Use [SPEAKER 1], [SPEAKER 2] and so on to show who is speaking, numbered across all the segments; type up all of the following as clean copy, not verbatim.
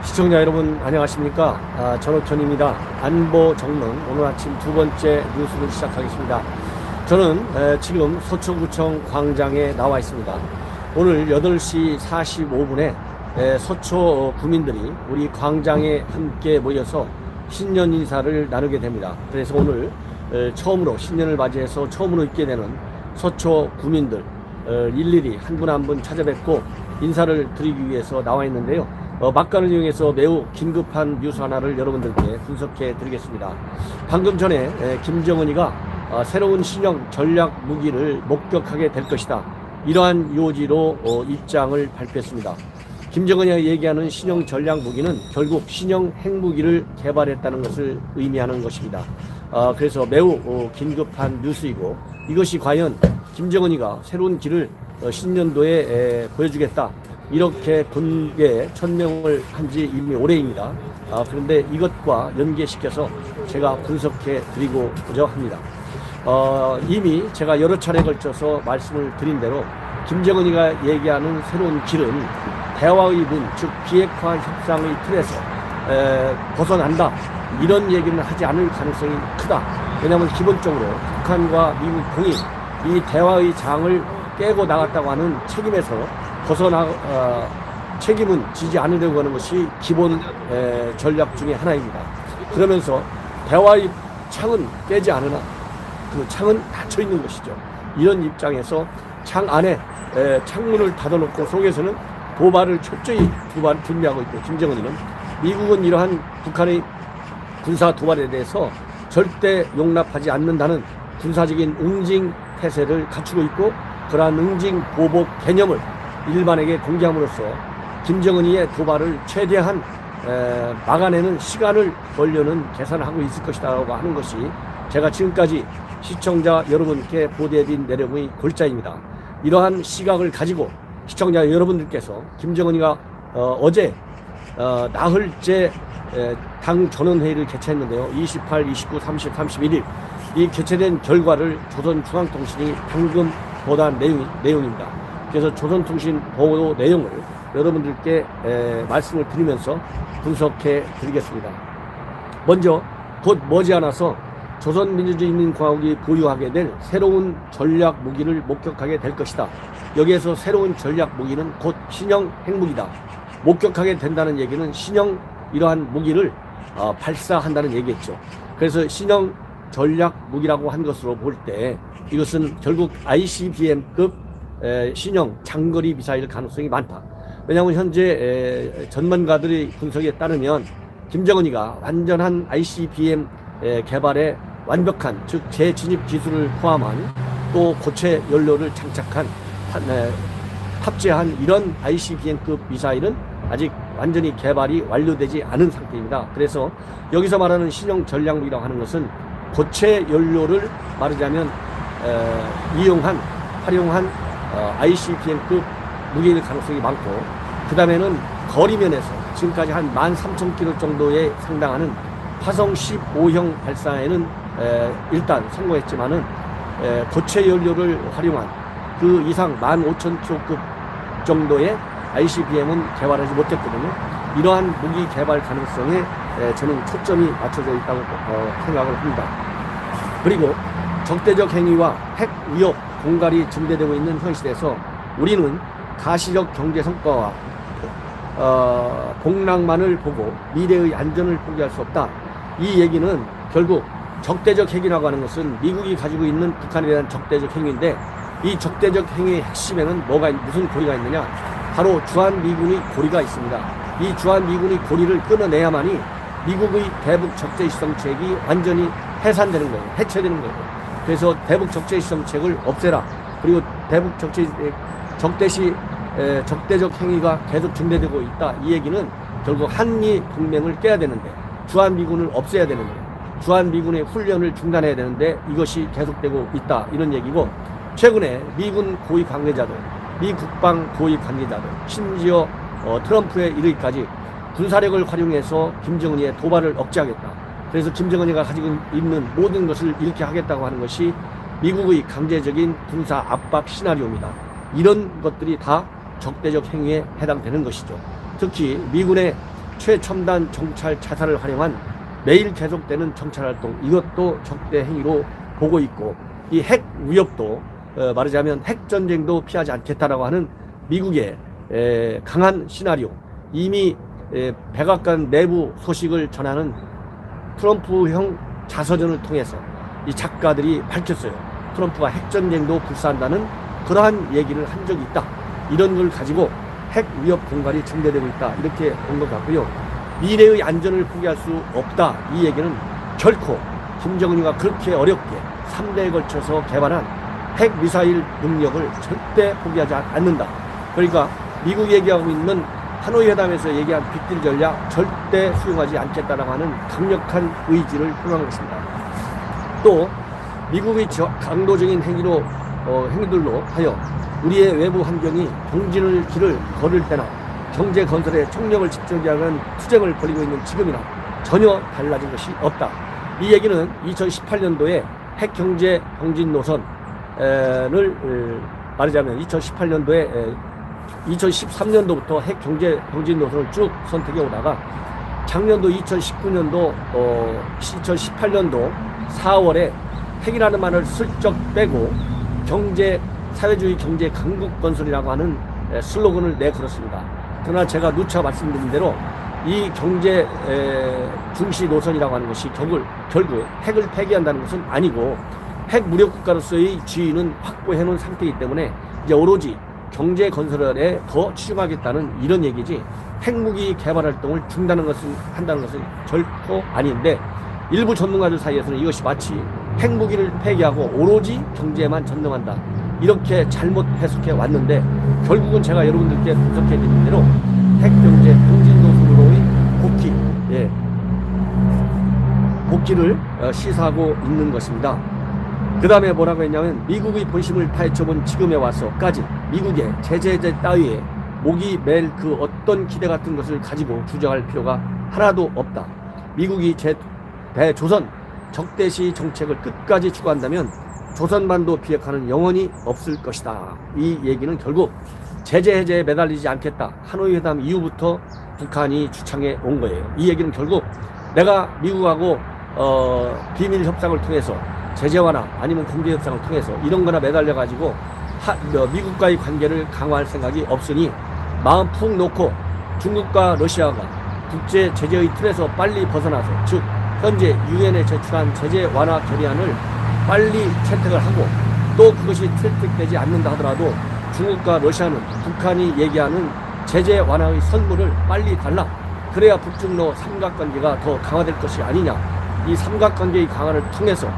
[SPEAKER 1] 시청자 여러분 안녕하십니까. 전호천입니다. 안보 정론 오늘 아침 두 번째 뉴스를 시작하겠습니다. 저는 지금 서초구청 광장에 나와 있습니다. 오늘 8시 45분에 서초 구민들이 우리 광장에 함께 모여서 신년 인사를 나누게 됩니다. 그래서 오늘 처음으로 신년을 맞이해서 처음으로 있게 되는 서초 구민들 일일이 한 분 한 분 찾아뵙고 인사를 드리기 위해서 나와 있는데요. 막간을 이용해서 매우 긴급한 뉴스 하나를 여러분들께 분석해 드리겠습니다. 방금 전에 김정은이가 새로운 신형 전략 무기를 목격하게 될 것이다, 이러한 요지로 입장을 발표했습니다. 김정은이가 얘기하는 신형 전략 무기는 결국 신형 핵무기를 개발했다는 것을 의미하는 것입니다. 그래서 매우 긴급한 뉴스이고, 이것이 과연 김정은이가 새로운 길을 신년도에 보여주겠다, 이렇게 분계 천명을 한 지 이미 오래입니다. 그런데 이것과 연계시켜서 제가 분석해 드리고자 합니다. 이미 제가 여러 차례 걸쳐서 말씀을 드린 대로 김정은이가 얘기하는 새로운 길은 대화의 문, 즉 비핵화 협상의 틀에서 벗어난다, 이런 얘기는 하지 않을 가능성이 크다. 왜냐하면 기본적으로 북한과 미국 공이 이 대화의 장을 깨고 나갔다고 하는 책임에서 책임은 지지 않으려고 하는 것이 기본 전략 중에 하나입니다. 그러면서 대화의 창은 깨지 않으나 그 창은 닫혀 있는 것이죠. 이런 입장에서 창 안에 창문을 닫아놓고 속에서는 도발을 철저히 준비하고 있고, 김정은이는 미국은 이러한 북한의 군사 도발에 대해서 절대 용납하지 않는다는 군사적인 응징 태세를 갖추고 있고, 그러한 응징 보복 개념을 일반에게 공개함으로써 김정은이의 도발을 최대한 막아내는 시간을 벌려는 계산하고 있을 것이라고 하는 것이 제가 지금까지 시청자 여러분께 보도해드린 내용의 골자입니다. 이러한 시각을 가지고 시청자 여러분들께서 김정은이가 어제 나흘째 당 전원회의를 개최했는데요. 28, 29, 30, 31일 이 개최된 결과를 조선중앙통신이 방금 보도한 내용입니다. 그래서 조선통신 보도 내용을 여러분들께 말씀을 드리면서 분석해 드리겠습니다. 먼저 곧 머지않아서 조선민주주의인민공화국이 보유하게 될 새로운 전략 무기를 목격하게 될 것이다. 여기에서 새로운 전략 무기는 곧 신형 핵무기다. 목격하게 된다는 얘기는 신형 이러한 무기를 발사한다는 얘기겠죠. 그래서 신형 전략 무기라고 한 것으로 볼 때 이것은 결국 ICBM급 신형 장거리 미사일 가능성이 많다. 왜냐하면 현재 전문가들의 분석에 따르면 김정은이가 완전한 ICBM 개발에 완벽한, 즉 재진입 기술을 포함한 또 고체 연료를 장착한 탑재한 이런 ICBM급 미사일은 아직 완전히 개발이 완료되지 않은 상태입니다. 그래서 여기서 말하는 신형 전략무기라고 하는 것은 고체 연료를 말하자면 활용한 ICBM급 무기일 가능성이 많고, 그 다음에는 거리면에서 지금까지 한 13,000km 정도에 상당하는 화성 15형 발사에는 일단 성공했지만은 고체 연료를 활용한 그 이상 15,000km급 정도의 ICBM은 개발하지 못했거든요. 이러한 무기 개발 가능성에 저는 초점이 맞춰져 있다고 생각을 합니다. 그리고 적대적 행위와 핵 위협 공갈이 증대되고 있는 현 시대에서 우리는 가시적 경제 성과와 공락만을 보고 미래의 안전을 포기할 수 없다. 이 얘기는 결국 적대적 핵이라고 하는 것은 미국이 가지고 있는 북한에 대한 적대적 행위인데, 이 적대적 행위의 핵심에는 무슨 고리가 있느냐? 바로 주한미군의 고리가 있습니다. 이 주한미군의 고리를 끊어내야만이 미국의 대북 적대시정책이 완전히 해산되는 거예요. 해체되는 거예요. 그래서 대북 적대시정책을 없애라. 그리고 대북 적대시 적대적 행위가 계속 증대되고 있다. 이 얘기는 결국 한미 동맹을 깨야 되는데, 주한미군을 없애야 되는데, 주한미군의 훈련을 중단해야 되는데 이것이 계속되고 있다. 이런 얘기고, 최근에 미군 고위 관계자들, 미 국방 고위 관계자들, 심지어 트럼프에 이르기까지 군사력을 활용해서 김정은이의 도발을 억제하겠다, 그래서 김정은이가 가지고 있는 모든 것을 잃게 하겠다고 하는 것이 미국의 강제적인 군사 압박 시나리오입니다. 이런 것들이 다 적대적 행위에 해당되는 것이죠. 특히 미군의 최첨단 정찰 자산을 활용한 매일 계속되는 정찰활동, 이것도 적대 행위로 보고 있고, 이 핵 위협도 말하자면 핵전쟁도 피하지 않겠다라고 하는 미국의 강한 시나리오, 이미 백악관 내부 소식을 전하는 트럼프형 자서전을 통해서 이 작가들이 밝혔어요. 트럼프가 핵전쟁도 불사한다는 그러한 얘기를 한 적이 있다. 이런 걸 가지고 핵 위협 공갈이 증대되고 있다. 이렇게 본 것 같고요. 미래의 안전을 포기할 수 없다. 이 얘기는 결코 김정은이가 그렇게 어렵게 3대에 걸쳐서 개발한 핵미사일 능력을 절대 포기하지 않는다. 그러니까 미국이 얘기하고 있는 하노이 회담에서 얘기한 빅딜 전략 절대 수용하지 않겠다라고 하는 강력한 의지를 표명한 것입니다. 또 미국의 강도적인 행위들로 하여 우리의 외부 환경이 경진을 길을 걸을 때나 경제 건설에 총력을 집중하는 투쟁을 벌이고 있는 지금이나 전혀 달라진 것이 없다. 이 얘기는 2018년도에 핵경제 경진 노선을 말하자면 2018년도에 2013년도부터 핵경제 경진 노선을 쭉 선택해 오다가 작년도 2019년도 2018년도 4월에 핵이라는 말을 슬쩍 빼고 사회주의 경제 강국 건설이라고 하는 슬로건을 내걸었습니다. 그러나 제가 누차 말씀드린 대로 이 경제 중시 노선이라고 하는 것이 결국 핵을 폐기한다는 것은 아니고 핵 무력 국가로서의 지위는 확보해 놓은 상태이기 때문에 이제 오로지 경제 건설에 더 치중하겠다는 이런 얘기지, 핵무기 개발 활동을 한다는 것은 결코 아닌데, 일부 전문가들 사이에서는 이것이 마치 핵무기를 폐기하고 오로지 경제에만 전념한다, 이렇게 잘못 해석해 왔는데, 결국은 제가 여러분들께 분석해 드린 대로 핵경제 경진노선으로의 복귀를 시사하고 있는 것입니다. 그 다음에 뭐라고 했냐면, 미국의 본심을 파헤쳐본 지금에 와서까지 미국의 제재 따위에 목이 맬 그 어떤 기대 같은 것을 가지고 주장할 필요가 하나도 없다. 미국이 대조선 적대시 정책을 끝까지 추구한다면 조선반도 비핵화는 영원히 없을 것이다. 이 얘기는 결국 제재 해제에 매달리지 않겠다, 하노이 회담 이후부터 북한이 주창해 온 거예요. 이 얘기는 결국 내가 미국하고 비밀 협상을 통해서 제재 완화 아니면 공개 협상을 통해서 이런 거나 매달려 가지고 미국과의 관계를 강화할 생각이 없으니 마음 푹 놓고 중국과 러시아가 국제 제재의 틀에서 빨리 벗어나서, 즉 현재 유엔에 제출한 제재 완화 결의안을 빨리 채택을 하고, 또 그것이 채택되지 않는다 하더라도 중국과 러시아는 북한이 얘기하는 제재 완화의 선물을 빨리 달라. 그래야 북중러 삼각관계가 더 강화될 것이 아니냐. 이 삼각관계의 강화를 통해서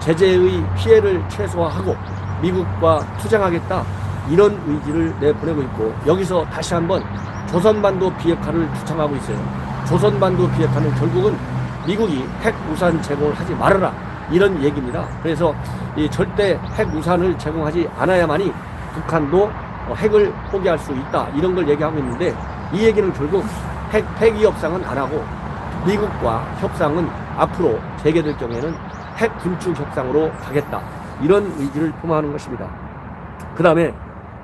[SPEAKER 1] 제재의 피해를 최소화하고 미국과 투쟁하겠다, 이런 의지를 내보내고 있고, 여기서 다시 한번 조선반도 비핵화를 주창하고 있어요. 조선반도 비핵화는 결국은 미국이 핵 우산 제공을 하지 말아라, 이런 얘기입니다. 그래서 이 절대 핵 우산을 제공하지 않아야만이 북한도 핵을 포기할 수 있다, 이런 걸 얘기하고 있는데, 이 얘기는 결국 핵 폐기 협상은 안 하고 미국과 협상은 앞으로 재개될 경우에는 핵 군축 협상으로 가겠다, 이런 의지를 표명하는 것입니다. 그 다음에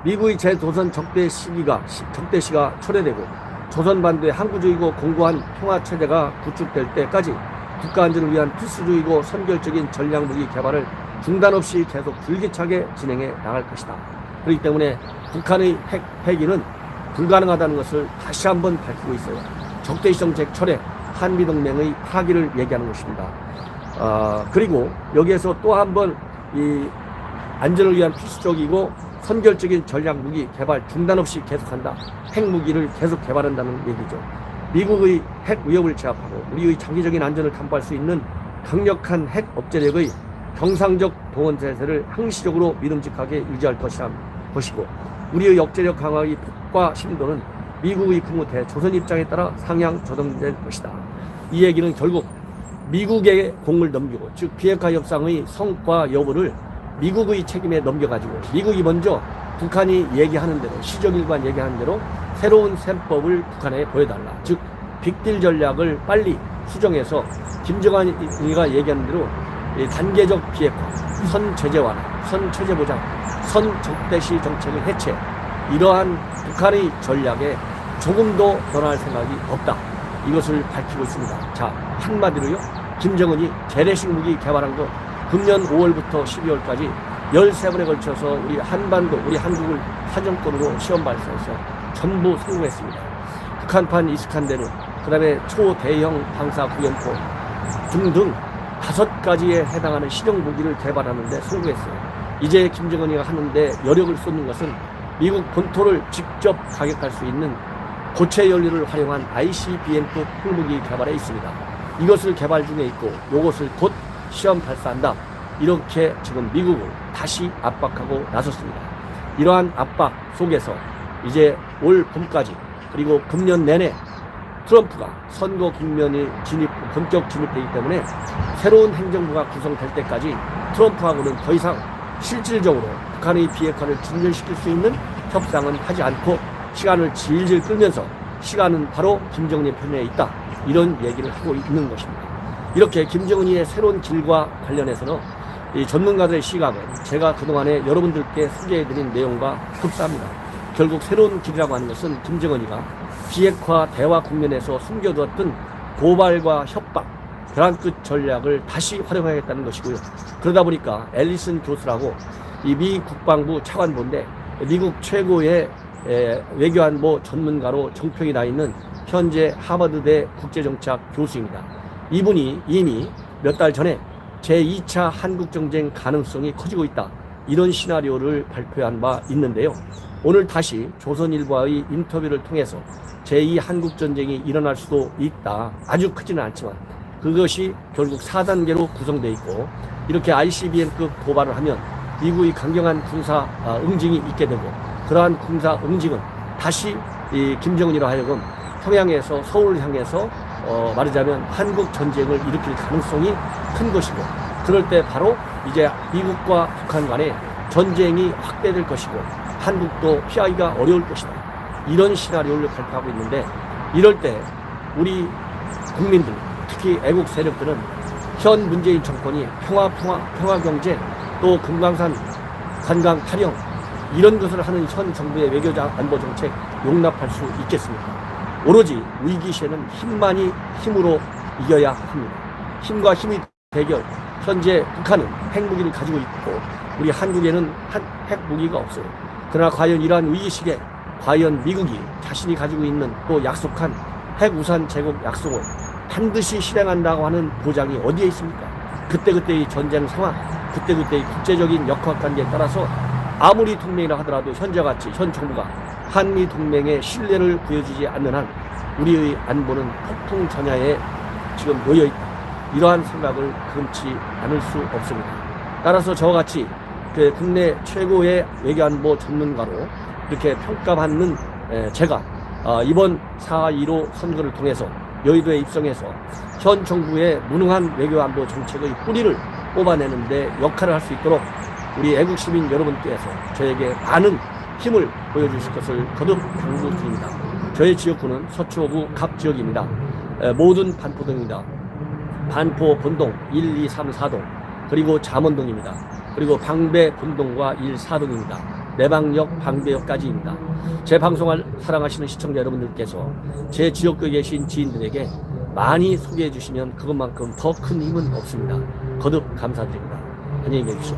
[SPEAKER 1] 미국의 제조선 적대시가 철회되고 조선반도의 항구주의고 공고한 평화체제가 구축될 때까지 국가 안전을 위한 필수주의고 선결적인 전략무기 개발을 중단 없이 계속 줄기차게 진행해 나갈 것이다. 그렇기 때문에 북한의 핵 폐기는 불가능하다는 것을 다시 한번 밝히고 있어요. 적대시 정책 철회, 한미동맹의 파기를 얘기하는 것입니다. 그리고 여기에서 또 한번 이 안전을 위한 필수적이고 선결적인 전략무기 개발 중단 없이 계속한다. 핵무기를 계속 개발한다는 얘기죠. 미국의 핵 위협을 제압하고 우리의 장기적인 안전을 담보할 수 있는 강력한 핵 억제력의 정상적 동원 태세를 항시적으로 믿음직하게 유지할 것이고, 우리의 억제력 강화의 폭과 심도는 미국의 근무태 조선 입장에 따라 상향 조정될 것이다. 이 얘기는 결국 미국의 공을 넘기고, 즉 비핵화 협상의 성과 여부를 미국의 책임에 넘겨가지고 미국이 먼저 북한이 얘기하는 대로, 시정일관 얘기하는 대로 새로운 셈법을 북한에 보여달라. 즉 빅딜 전략을 빨리 수정해서 김정은이가 얘기하는 대로 단계적 비핵화, 선 제재 완화, 선 체제 보장, 선 적대시 정책의 해체, 이러한 북한의 전략에 조금도 변화할 생각이 없다. 이것을 밝히고 있습니다. 자, 한마디로요, 김정은이 재래식 무기 개발한 거 금년 5월부터 12월까지 13번에 걸쳐서 우리 한반도, 우리 한국을 사정권으로 시험 발사해서 전부 성공했습니다. 북한판 이스칸데르, 그 다음에 초대형 방사 구연포 등등 5가지에 해당하는 실용 무기를 개발하는데 성공했어요. 이제 김정은이가 하는데 여력을 쏟는 것은 미국 본토를 직접 가격할 수 있는 고체 연료를 활용한 ICBM급 핵무기 개발에 있습니다. 이것을 개발 중에 있고 이것을 곧 시험 발사한다. 이렇게 지금 미국을 다시 압박하고 나섰습니다. 이러한 압박 속에서 이제 올 봄까지 그리고 금년 내내 트럼프가 선거 국면이 본격 진입되기 때문에 새로운 행정부가 구성될 때까지 트럼프하고는 더 이상 실질적으로 북한의 비핵화를 진전시킬 수 있는 협상은 하지 않고 시간을 질질 끌면서 시간은 바로 김정은의 편에 있다. 이런 얘기를 하고 있는 것입니다. 이렇게 김정은이의 새로운 길과 관련해서는 이 전문가들의 시각은 제가 그동안에 여러분들께 소개해드린 내용과 흡사합니다. 결국 새로운 길이라고 하는 것은 김정은이가 비핵화 대화 국면에서 숨겨두었던 고발과 협박, 벼랑 끝 전략을 다시 활용하겠다는 것이고요. 그러다 보니까 앨리슨 교수라고 이 미 국방부 차관보인데 미국 최고의 외교안보 전문가로 정평이 나 있는 현재 하버드대 국제정치학 교수입니다. 이분이 이미 몇 달 전에 제2차 한국전쟁 가능성이 커지고 있다. 이런 시나리오를 발표한 바 있는데요. 오늘 다시 조선일보와의 인터뷰를 통해서 제2 한국전쟁이 일어날 수도 있다. 아주 크지는 않지만 그것이 결국 4단계로 구성되어 있고 이렇게 ICBM급 도발을 하면 미국의 강경한 군사 응징이 있게 되고 그러한 군사 응징은 다시 이 김정은이라 하여금 평양에서 서울을 향해서 말하자면 한국 전쟁을 일으킬 가능성이 큰 것이고 그럴 때 바로 이제 미국과 북한 간에 전쟁이 확대될 것이고 한국도 피하기가 어려울 것이다. 이런 시나리오를 발표하고 있는데 이럴 때 우리 국민들 특히 애국 세력들은 현 문재인 정권이 평화 경제 또 금강산 관광 타령 이런 것을 하는 현 정부의 외교장 안보 정책 용납할 수 있겠습니까? 오로지 위기 시에는 힘만이 힘으로 이겨야 합니다. 힘과 힘의 대결. 현재 북한은 핵무기를 가지고 있고 우리 한국에는 핵무기가 없어요. 그러나 과연 이러한 위기 시기에 과연 미국이 자신이 가지고 있는 또 약속한 핵우산 제공 약속을 반드시 실행한다고 하는 보장이 어디에 있습니까? 그때그때의 전쟁 상황, 그때그때의 국제적인 역학관계에 따라서 아무리 동맹이라 하더라도 현재같이 현 정부가 한미 동맹의 신뢰를 보여주지 않는 한 우리의 안보는 폭풍 전야에 지금 놓여있다. 이러한 생각을 금치 않을 수 없습니다. 따라서 저와 같이 국내 최고의 외교안보 전문가로 이렇게 평가받는 제가 이번 4.15 선거를 통해서 여의도에 입성해서 현 정부의 무능한 외교안보 정책의 뿌리를 뽑아내는 데 역할을 할 수 있도록 우리 애국시민 여러분께서 저에게 많은 힘을 보여주실 것을 거듭 당부드립니다. 저의 지역구는 서초구 갑지역입니다. 모든 반포동입니다. 반포 본동 1, 2, 3, 4동 그리고 잠원동입니다. 그리고 방배 본동과 1, 4동입니다. 내방역 방배역까지입니다. 제 방송을 사랑하시는 시청자 여러분들께서 제 지역구에 계신 지인들에게 많이 소개해 주시면 그것만큼 더 큰 힘은 없습니다. 거듭 감사드립니다. 안녕히 계십시오.